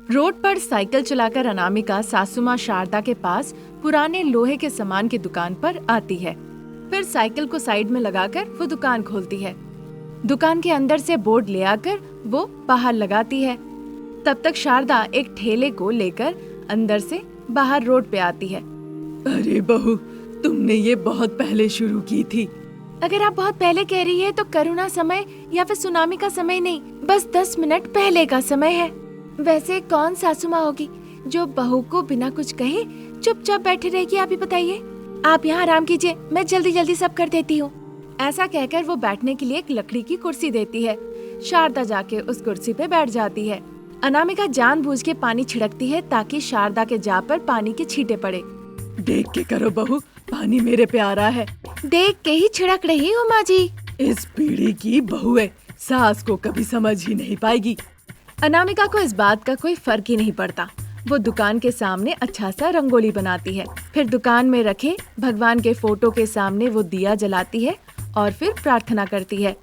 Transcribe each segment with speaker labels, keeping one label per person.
Speaker 1: Road पर cycle चलाकर अनामिका सासू माँ शारदा के पास पुराने लोहे के सामान की दुकान पर आती है। फिर साइकिल को साइड में लगाकर वो दुकान खोलती है। दुकान के अंदर से बोर्ड ले आकर वो बाहर लगाती है। तब तक शारदा एक ठेले को लेकर अंदर से बाहर रोड पे आती है।
Speaker 2: अरे बहू, तुमने ये बहुत पहले शुरू की थी।
Speaker 1: अगर आप बहुत पहले कह रही है तो करुणा समय या फिर सुनामी का समय नहीं, बस 10 मिनट पहले का समय है। वैसे कौन सासू माँ होगी जो बहू को बिना कुछ कहे चुपचाप बैठे रहेगी? आप ही बताइए। आप यहाँ आराम कीजिए, मैं जल्दी जल्दी सब कर देती हूँ। ऐसा कहकर वो बैठने के लिए एक लकड़ी की कुर्सी देती है। शारदा जाके उस कुर्सी पे बैठ जाती है। अनामिका जानबूझ के पानी छिड़कती है ताकि शारदा के जा पर पानी के छींटे पड़े।
Speaker 2: देख के करो बहू, पानी मेरे पे आ रहा है।
Speaker 1: देख के ही छिड़क रही हूँ माँ जी।
Speaker 2: इस पीढ़ी की बहू है, सास को कभी समझ ही नहीं पाएगी।
Speaker 1: अनामिका को इस बात का कोई फर्क ही नहीं पड़ता। वो दुकान के सामने अच्छा सा रंगोली बनाती है। फिर दुकान में रखे भगवान के फोटो के सामने वो दिया जलाती है और फिर प्रार्थना करती है।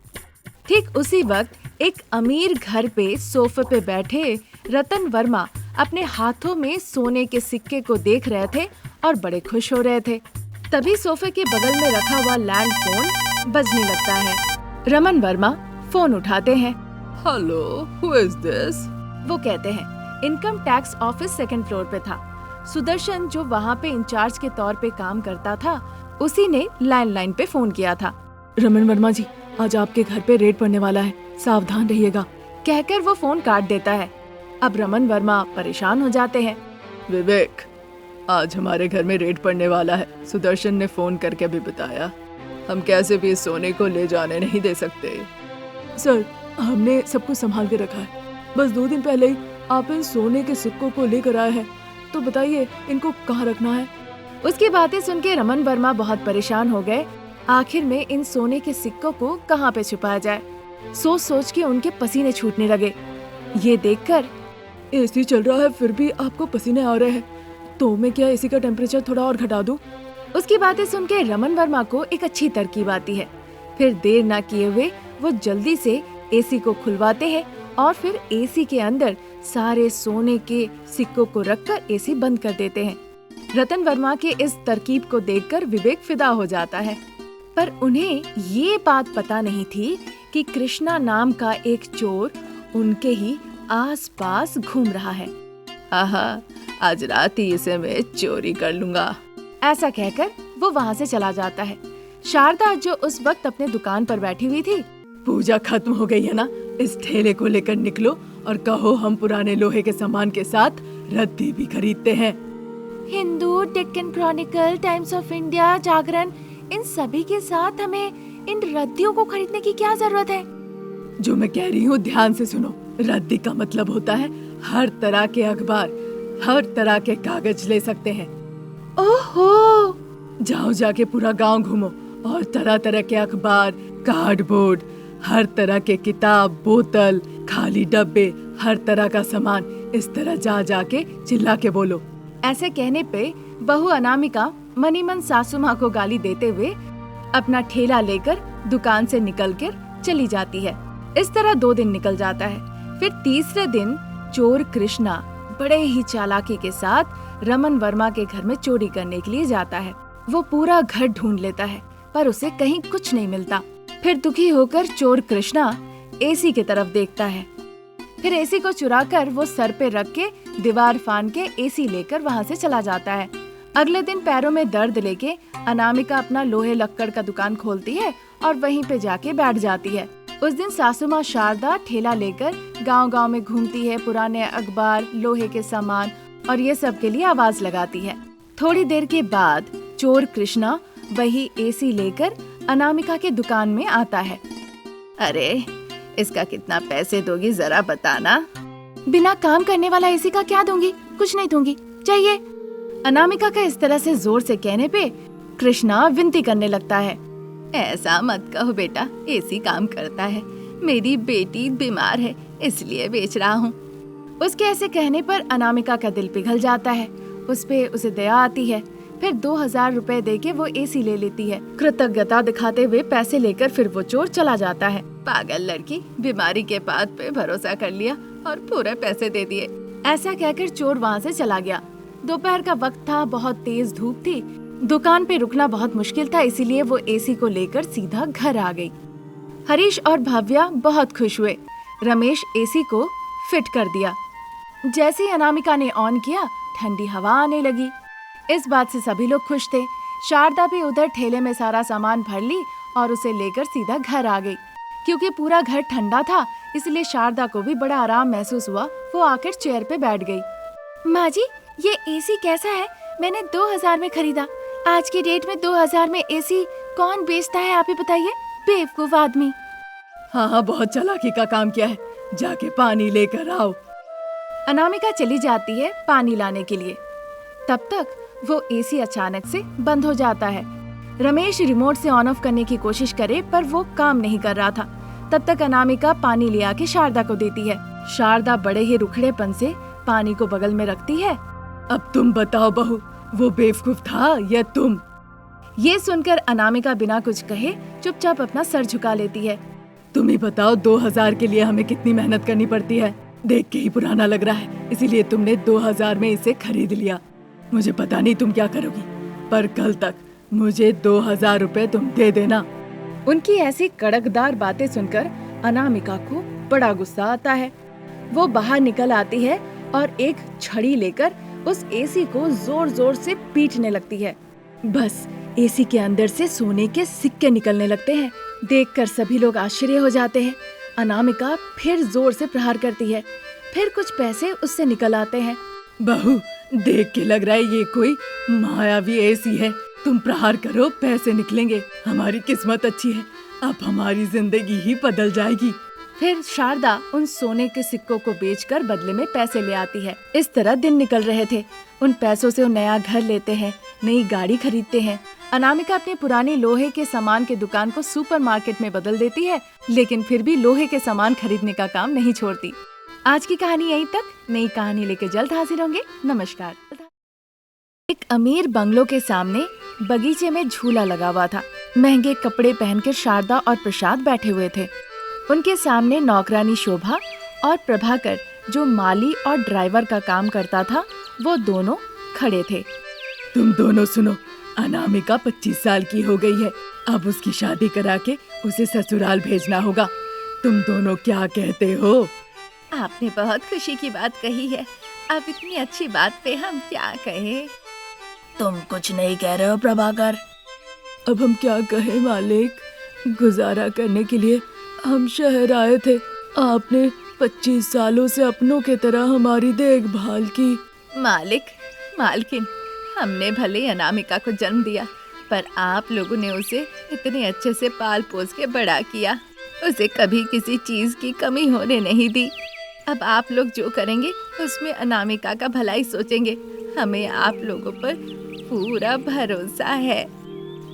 Speaker 1: ठीक उसी वक्त एक अमीर घर पे सोफे पे बैठे रतन वर्मा अपने हाथों में सोने के सिक्के को देख रहे थे और बड़े खुश हो रहे थे। तभी सोफे के बगल में रखा हुआ लैंड फोन बजने लगता है। रमन वर्मा फोन उठाते हैं।
Speaker 2: Hello, who is this?
Speaker 1: वो कहते हैं income tax office 2nd floor पे था। सुदर्शन जो वहाँ पे इंचार्ज के तौर पे काम करता था, उसी ने लैंडलाइन पे फोन किया था।
Speaker 2: रमन वर्मा जी, आज आपके घर पे रेड पड़ने वाला है, सावधान रहिएगा,
Speaker 1: कहकर वो फोन काट देता है। अब रमन वर्मा परेशान हो जाते हैं।
Speaker 2: विवेक, आज हमारे घर में रेड पड़ने वाला है। सुदर्शन ने फोन करके भी बताया। हम कैसे भी इस सोने को ले जाने नहीं दे सकते। सर, हमने सब कुछ संभाल के रखा है। बस 2 दिन पहले ही आप इन सोने के सिक्कों को लेकर आए हैं, तो बताइए इनको कहाँ रखना है?
Speaker 1: उसकी बातें सुन के रमन वर्मा बहुत परेशान हो गए। आखिर में इन सोने के सिक्कों को कहाँ पे छुपाया जाए, सोच सोच के उनके पसीने छूटने लगे। ये देखकर
Speaker 2: एसी चल रहा है फिर भी आपको पसीने आ रहे हैं, तो मैं क्या एसी का टेम्परेचर थोड़ा और घटा दूं?
Speaker 1: उसकी बातें सुन के रमन वर्मा को एक अच्छी तरकीब आती है। फिर देर न किए हुए वो जल्दी से एसी को खुलवाते हैं और फिर एसी के अंदर सारे सोने के सिक्कों को रखकर एसी बंद कर देते हैं। रतन वर्मा के इस तरकीब को देखकर विवेक फिदा हो जाता है, पर उन्हें ये बात पता नहीं थी कि कृष्णा नाम का एक चोर उनके ही आसपास घूम रहा है।
Speaker 2: आहा, आज रात ही इसे मैं चोरी कर लूंगा।
Speaker 1: ऐसा कहकर वो वहाँ से चला जाता है। शारदा जो उस वक्त अपने दुकान पर बैठी हुई थी,
Speaker 2: पूजा खत्म हो गई है ना? इस ठेले को लेकर निकलो और कहो हम पुराने लोहे के सामान के साथ रद्दी भी खरीदते हैं।
Speaker 1: Hindu, Deccan chronicle, times of India, Jagran, इन सभी के साथ हमें इन रद्दियों को खरीदने की क्या जरूरत है?
Speaker 2: जो मैं कह रही हूँ ध्यान से सुनो। रद्दी का मतलब होता है हर तरह के अखबार, हर तरह के कागज ले सकते हैं।
Speaker 1: ओहो!
Speaker 2: जाओ जाके पूरा गांव घूमो और तरह तरह के अखबार, कार्डबोर्ड, हर तरह के किताब, बोतल, खाली डब्बे, हर तरह का सामान, इस तरह जा जाके चिल्ला के बोलो।
Speaker 1: ऐसे कहने पे बहू अनामिका मनी मन सासू माँ को गाली देते हुए अपना ठेला लेकर दुकान से निकलकर चली जाती है। इस तरह 2 दिन निकल जाता है। फिर तीसरे दिन चोर कृष्णा बड़े ही चालाकी के साथ रमन वर्मा के घर में चोरी करने के लिए जाता है। वो पूरा घर ढूंढ लेता है पर उसे कहीं कुछ नहीं मिलता। फिर दुखी होकर चोर कृष्णा एसी की तरफ देखता है। फिर एसी को चुराकर वो सर पे रख के दीवार फान के एसी लेकर वहाँ से चला जाता है। अगले दिन पैरों में दर्द लेके अनामिका अपना लोहे लक्कड़ का दुकान खोलती है और वहीं पे जाके बैठ जाती है। उस दिन सासू माँ शारदा ठेला लेकर गांव-गांव में घूमती है, पुराने अखबार, लोहे के सामान और ये सब के लिए आवाज लगाती है। थोड़ी देर के बाद चोर कृष्णा वही एसी लेकर अनामिका के दुकान में आता है।
Speaker 2: अरे, इसका कितना पैसे दोगी जरा बताना।
Speaker 1: बिना काम करने वाला एसी का क्या दूंगी? कुछ नहीं दूंगी, चाहिए। अनामिका का इस तरह से जोर से कहने पे कृष्णा विनती करने लगता है।
Speaker 2: ऐसा मत कहो बेटा, एसी काम करता है, मेरी बेटी बीमार है इसलिए बेच रहा हूँ।
Speaker 1: उसके ऐसे कहने पर अनामिका का दिल पिघल जाता है। उसे दया आती है। फिर 2000 रुपए देके वो एसी ले लेती है। कृतज्ञता दिखाते हुए पैसे लेकर फिर वो चोर चला जाता है।
Speaker 2: पागल लड़की, बीमारी के बात पे भरोसा कर लिया और पूरे पैसे दे दिए।
Speaker 1: ऐसा कहकर चोर वहाँ से चला गया। दोपहर का वक्त था, बहुत तेज धूप थी। दुकान पे रुकना बहुत मुश्किल था, इसीलिए वो एसी को लेकर सीधा घर आ गई। हरीश और भव्या बहुत खुश हुए। रमेश एसी को फिट कर दिया। जैसे ही अनामिका ने ऑन किया, ठंडी हवा आने लगी। इस बात से सभी लोग खुश थे। शारदा भी उधर ठेले में सारा सामान भर ली और उसे लेकर सीधा घर आ गई। क्योंकि पूरा घर ठंडा था, इसलिए शारदा को भी बड़ा आराम महसूस हुआ। वो आकर चेयर पे बैठ गई। माँ जी, ये एसी कैसा है? मैंने 2000 में खरीदा। आज के डेट में 2000 में एसी कौन बेचता है, आप ही बताइए, बेवकूफ आदमी।
Speaker 2: हाँ, बहुत चालाकी का काम किया है। जाके पानी लेकर आओ।
Speaker 1: अनामिका चली जाती है पानी लाने के लिए। तब तक वो एसी अचानक से बंद हो जाता है। रमेश रिमोट से ऑन ऑफ करने की कोशिश करे, पर वो काम नहीं कर रहा था। तब तक अनामिका पानी ले आके शारदा को देती है। शारदा बड़े ही रुखड़ेपन से पानी को बगल में रखती है।
Speaker 2: अब तुम बताओ बहू, वो बेवकूफ था या तुम?
Speaker 1: ये सुनकर अनामिका बिना कुछ कहे चुपचाप अपना सर झुका लेती है।
Speaker 2: तुम ही बताओ, 2000 के लिए हमें कितनी मेहनत करनी पड़ती है। देख के ही पुराना लग रहा है, इसीलिए तुमने 2000 में इसे खरीद लिया। मुझे पता नहीं तुम क्या करोगी, पर कल तक मुझे 2000 रुपए तुम दे देना।
Speaker 1: उनकी ऐसी कड़कदार बातें सुनकर अनामिका को बड़ा गुस्सा आता है। वो बाहर निकल आती है और एक छड़ी लेकर उस एसी को जोर जोर से पीटने लगती है। बस एसी के अंदर से सोने के सिक्के निकलने लगते हैं। देखकर सभी लोग आश्चर्य हो जाते हैं। अनामिका फिर जोर से प्रहार करती है। फिर कुछ पैसे उससे निकल आते हैं।
Speaker 2: बहू, देख के लग रहा है ये कोई मायावी एसी है। तुम प्रहार करो, पैसे निकलेंगे। हमारी किस्मत अच्छी है, अब हमारी जिंदगी ही बदल जाएगी।
Speaker 1: फिर शारदा उन सोने के सिक्कों को बेचकर बदले में पैसे ले आती है। इस तरह दिन निकल रहे थे। उन पैसों से वो नया घर लेते हैं, नई गाड़ी खरीदते हैं। अनामिका अपने पुराने लोहे के सामान के दुकान को सुपरमार्केट में बदल देती है, लेकिन फिर भी लोहे के सामान खरीदने का काम नहीं छोड़ती। आज की कहानी यहीं तक। नई कहानी लेके जल्द हाजिर होंगे। नमस्कार। एक अमीर बंगलों के सामने बगीचे में झूला लगा हुआ था। महंगे कपड़े पहनकर शारदा और प्रसाद बैठे हुए थे। उनके सामने नौकरानी शोभा और प्रभाकर, जो माली और ड्राइवर का काम करता था, वो दोनों खड़े थे।
Speaker 2: तुम दोनों सुनो, अनामिका 25 साल की हो गई है। अब उसकी शादी करा के उसे ससुराल भेजना होगा। तुम दोनों क्या कहते हो?
Speaker 1: आपने बहुत खुशी की बात कही है। अब इतनी अच्छी बात पे हम क्या कहें?
Speaker 2: तुम कुछ नहीं कह रहे हो प्रभाकर? अब हम क्या कहें मालिक, गुजारा करने के लिए हम शहर आए थे। आपने 25 सालों से अपनों के तरह हमारी देखभाल की।
Speaker 1: मालकिन, हमने भले अनामिका को जन्म दिया, पर आप लोगों ने उसे इतने अच्छे से पाल पोस के बड़ा किया। उसे कभी किसी चीज की कमी होने नहीं दी। अब आप लोग जो करेंगे उसमें अनामिका का भलाई सोचेंगे। हमें आप लोगों पर पूरा भरोसा है।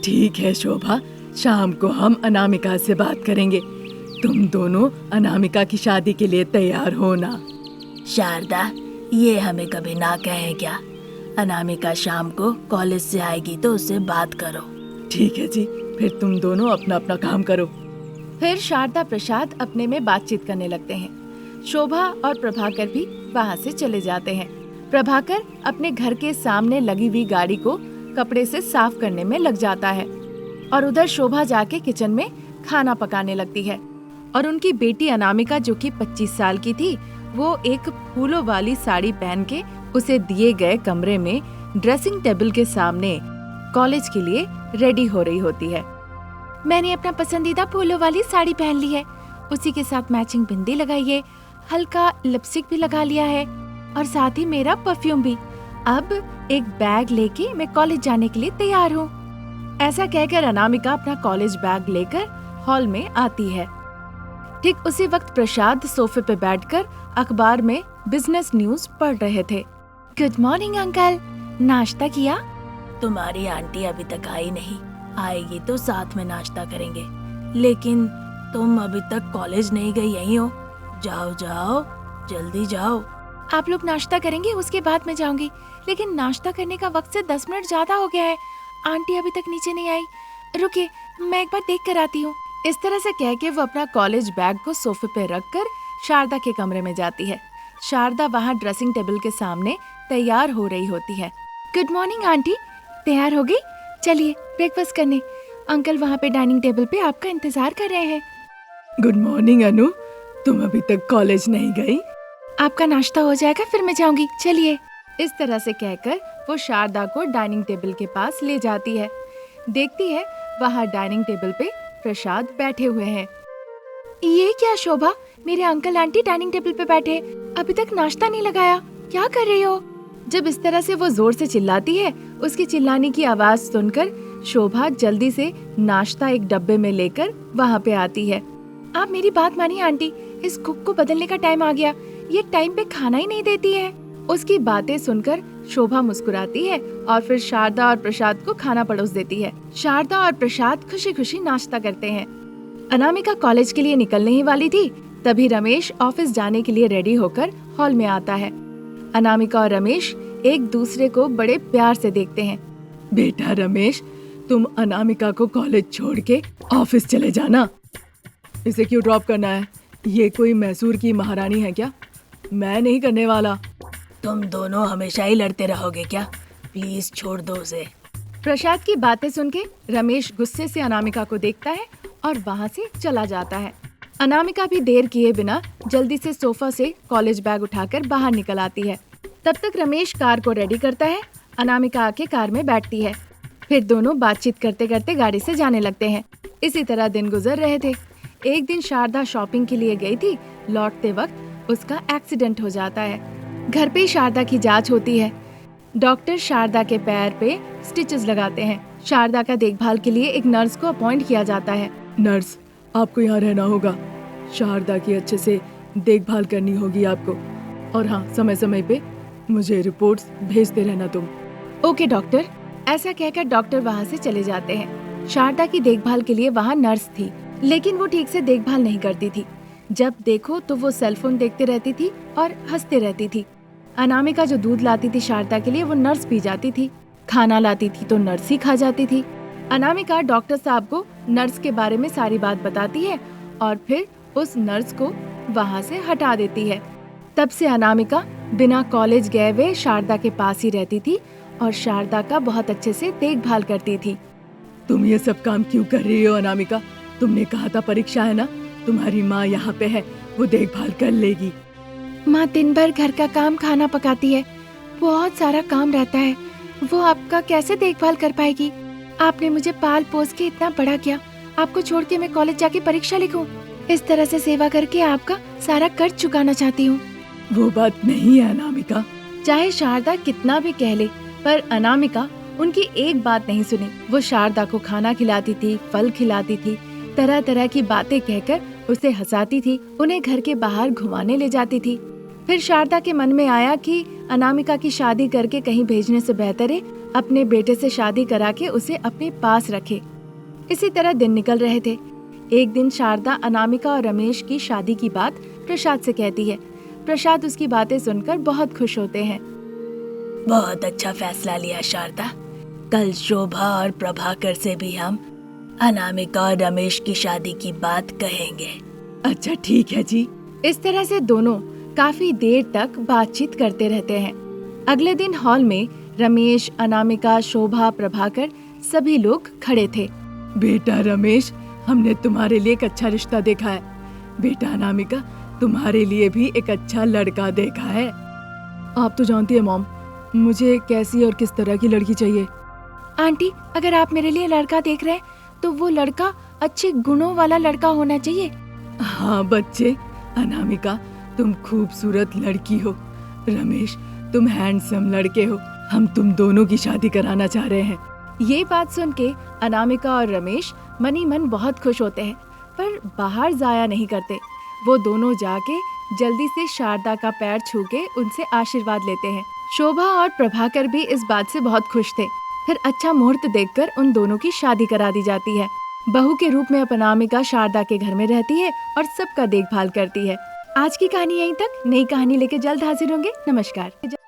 Speaker 2: ठीक है शोभा, शाम को हम अनामिका से बात करेंगे। तुम दोनों अनामिका की शादी के लिए तैयार हो ना?
Speaker 3: शारदा, ये हमें कभी ना कहे क्या? अनामिका शाम को कॉलेज से आएगी तो उससे बात करो।
Speaker 2: ठीक है जी, फिर तुम दोनों अपना अपना काम करो।
Speaker 1: फिर शारदा प्रसाद अपने में बातचीत करने लगते हैं। शोभा और प्रभाकर भी वहाँ से चले जाते हैं। प्रभाकर अपने घर के सामने लगी हुई गाड़ी को कपड़े से साफ करने में लग जाता है और उधर शोभा जाके किचन में खाना पकाने लगती है। और उनकी बेटी अनामिका, जो कि 25 साल की थी, वो एक फूलों वाली साड़ी पहन के उसे दिए गए कमरे में ड्रेसिंग टेबल के सामने कॉलेज के लिए रेडी हो रही होती है। मैंने अपना पसंदीदा फूलों वाली साड़ी पहन ली है, उसी के साथ मैचिंग बिंदी लगाई है, हल्का लिपस्टिक भी लगा लिया है और साथ ही मेरा परफ्यूम भी। अब एक बैग लेके मैं कॉलेज जाने के लिए तैयार हूँ। ऐसा कहकर अनामिका अपना कॉलेज बैग लेकर हॉल में आती है। ठीक उसी वक्त प्रसाद सोफे पे बैठकर अखबार में बिजनेस न्यूज पढ़ रहे थे। गुड मॉर्निंग अंकल, नाश्ता किया?
Speaker 3: तुम्हारी आंटी अभी तक आई नहीं, आएगी तो साथ में नाश्ता करेंगे। लेकिन तुम अभी तक कॉलेज नहीं गई, यहीं हो? जाओ जाओ, जल्दी जाओ।
Speaker 1: आप लोग नाश्ता करेंगे, उसके बाद मैं जाऊंगी। लेकिन नाश्ता करने का वक्त से 10 मिनट ज्यादा हो गया है, आंटी अभी तक नीचे नहीं आई। रुकिए, मैं एक बार देख कर आती हूँ। इस तरह से कह के वो अपना कॉलेज बैग को सोफे पे रखकर शारदा के कमरे में जाती है। शारदा वहाँ ड्रेसिंग टेबल के सामने तैयार हो रही होती है। गुड मॉर्निंग आंटी, तैयार हो गई? चलिए ब्रेकफास्ट करने, अंकल वहाँ पे डाइनिंग टेबल पे आपका इंतजार कर रहे हैं।
Speaker 2: गुड मॉर्निंग अनु, तुम अभी तक कॉलेज नहीं गई?
Speaker 1: आपका नाश्ता हो जाएगा फिर मैं जाऊंगी, चलिए। इस तरह से कहकर वो शारदा को डाइनिंग टेबल के पास ले जाती है। देखती है वहाँ डाइनिंग टेबल पे प्रसाद बैठे हुए हैं। ये क्या शोभा, मेरे अंकल आंटी डाइनिंग टेबल पे बैठे, अभी तक नाश्ता नहीं लगाया, क्या कर रही हो? जब इस तरह से वो जोर से चिल्लाती है, उसकी चिल्लाने की आवाज सुनकर शोभा जल्दी से नाश्ता एक डब्बे में लेकर वहाँ पे आती है। आप मेरी बात मानिए आंटी, इस कुक को बदलने का टाइम आ गया, ये टाइम पे खाना ही नहीं देती है। उसकी बातें सुनकर शोभा मुस्कुराती है और फिर शारदा और प्रसाद को खाना परोस देती है। शारदा और प्रसाद खुशी खुशी नाश्ता करते हैं। अनामिका कॉलेज के लिए निकलने ही वाली थी, तभी रमेश ऑफिस जाने के लिए रेडी होकर हॉल में आता है। अनामिका और रमेश एक दूसरे को बड़े प्यार से देखते हैं।
Speaker 2: बेटा रमेश, तुम अनामिका को कॉलेज छोड़ के ऑफिस चले जाना। इसे क्यों ड्रॉप करना है? ये कोई मैसूर की महारानी है क्या? मैं नहीं करने वाला।
Speaker 3: तुम दोनों हमेशा ही लड़ते रहोगे क्या? प्लीज छोड़ दो उसे।
Speaker 1: प्रसाद की बातें सुन के रमेश गुस्से से अनामिका को देखता है और वहाँ से चला जाता है। अनामिका भी देर किए बिना जल्दी से सोफा से कॉलेज बैग उठाकर बाहर निकल आती है। तब तक रमेश कार को रेडी करता है। अनामिका आके कार में बैठती है। फिर दोनों बातचीत करते करते गाड़ी से जाने लगते हैं। इसी तरह दिन गुजर रहे थे। एक दिन शारदा शॉपिंग के लिए गई थी। लौटते वक्त उसका एक्सीडेंट हो जाता है। घर पे शारदा की जांच होती है। डॉक्टर शारदा के पैर पे स्टिचेस लगाते हैं। शारदा का देखभाल के लिए एक नर्स को अपॉइंट किया जाता है।
Speaker 2: नर्स, आपको यहाँ रहना होगा। शारदा की अच्छे से देखभाल करनी होगी आपको। और हाँ, समय समय पे मुझे रिपोर्ट्स भेजते रहना तुम।
Speaker 1: Okay doctor. ऐसा कहकर डॉक्टर वहाँ से चले जाते हैं। शारदा की देखभाल के लिए वहाँ नर्स थी, लेकिन वो ठीक से देखभाल नहीं करती थी। जब देखो तो वो सेलफोन देखते रहती थी और हंसते रहती थी। अनामिका जो दूध लाती थी शारदा के लिए वो नर्स पी जाती थी। खाना लाती थी तो नर्स ही खा जाती थी। अनामिका डॉक्टर साहब को नर्स के बारे में सारी बात बताती है और फिर उस नर्स को वहाँ से हटा देती है। तब से अनामिका बिना कॉलेज गए हुए शारदा के पास ही रहती थी और शारदा का बहुत अच्छे से देखभाल करती थी।
Speaker 2: तुम ये सब काम क्यों कर रही हो अनामिका? तुमने कहा था परीक्षा है ना, तुम्हारी माँ यहाँ पे है, वो देखभाल कर लेगी।
Speaker 1: माँ दिन भर घर का काम, खाना पकाती है, बहुत सारा काम रहता है, वो आपका कैसे देखभाल कर पाएगी? आपने मुझे पाल पोस के इतना बड़ा किया, आपको छोड़ के मैं कॉलेज जाके परीक्षा लिखूं? इस तरह से सेवा करके आपका सारा कर्ज चुकाना चाहती हूँ।
Speaker 2: वो बात नहीं है अनामिका।
Speaker 1: चाहे शारदा कितना भी कह ले, पर अनामिका उनकी एक बात नहीं सुनी। वो शारदा को खाना खिलाती थी, फल खिलाती थी, तरह तरह की बातें कहकर उसे हंसाती थी, उन्हें घर के बाहर घुमाने ले जाती थी। फिर शारदा के मन में आया कि अनामिका की शादी करके कहीं भेजने से बेहतर है अपने बेटे से शादी करा के उसे अपने पास रखे। इसी तरह दिन निकल रहे थे। एक दिन शारदा अनामिका और रमेश की शादी की बात प्रसाद से कहती है। प्रसाद उसकी बातें सुनकर बहुत खुश होते हैं।
Speaker 3: बहुत अच्छा फैसला लिया शारदा। कल शोभा और प्रभाकर से भी हम अनामिका और रमेश की शादी की बात कहेंगे।
Speaker 2: अच्छा ठीक है जी।
Speaker 1: इस तरह से दोनों काफी देर तक बातचीत करते रहते हैं। अगले दिन हॉल में रमेश, अनामिका, शोभा, प्रभाकर सभी लोग खड़े थे।
Speaker 2: बेटा रमेश, हमने तुम्हारे लिए एक अच्छा रिश्ता देखा है। बेटा अनामिका, तुम्हारे लिए भी एक अच्छा लड़का देखा है। आप तो जानती है मॉम, मुझे कैसी और किस तरह की लड़की चाहिए।
Speaker 1: आंटी, अगर आप मेरे लिए लड़का देख रहे हैं तो वो लड़का अच्छे गुणों वाला लड़का होना चाहिए।
Speaker 2: हाँ बच्चे, अनामिका तुम खूबसूरत लड़की हो, रमेश तुम हैंडसम लड़के हो। हम तुम दोनों की शादी कराना चाह रहे हैं।
Speaker 1: ये बात सुन के अनामिका और रमेश मनी मन बहुत खुश होते हैं, पर बाहर जाया नहीं करते। वो दोनों जाके जल्दी से शारदा का पैर छू के उनसे आशीर्वाद लेते हैं। शोभा और प्रभाकर भी इस बात से बहुत खुश थे। फिर अच्छा मुहूर्त देखकर उन दोनों की शादी करा दी जाती है। बहू के रूप में अनामिका शारदा के घर में रहती है और सबका देखभाल करती है। आज की कहानी यहीं तक। नई कहानी लेके जल्द हाजिर होंगे। नमस्कार।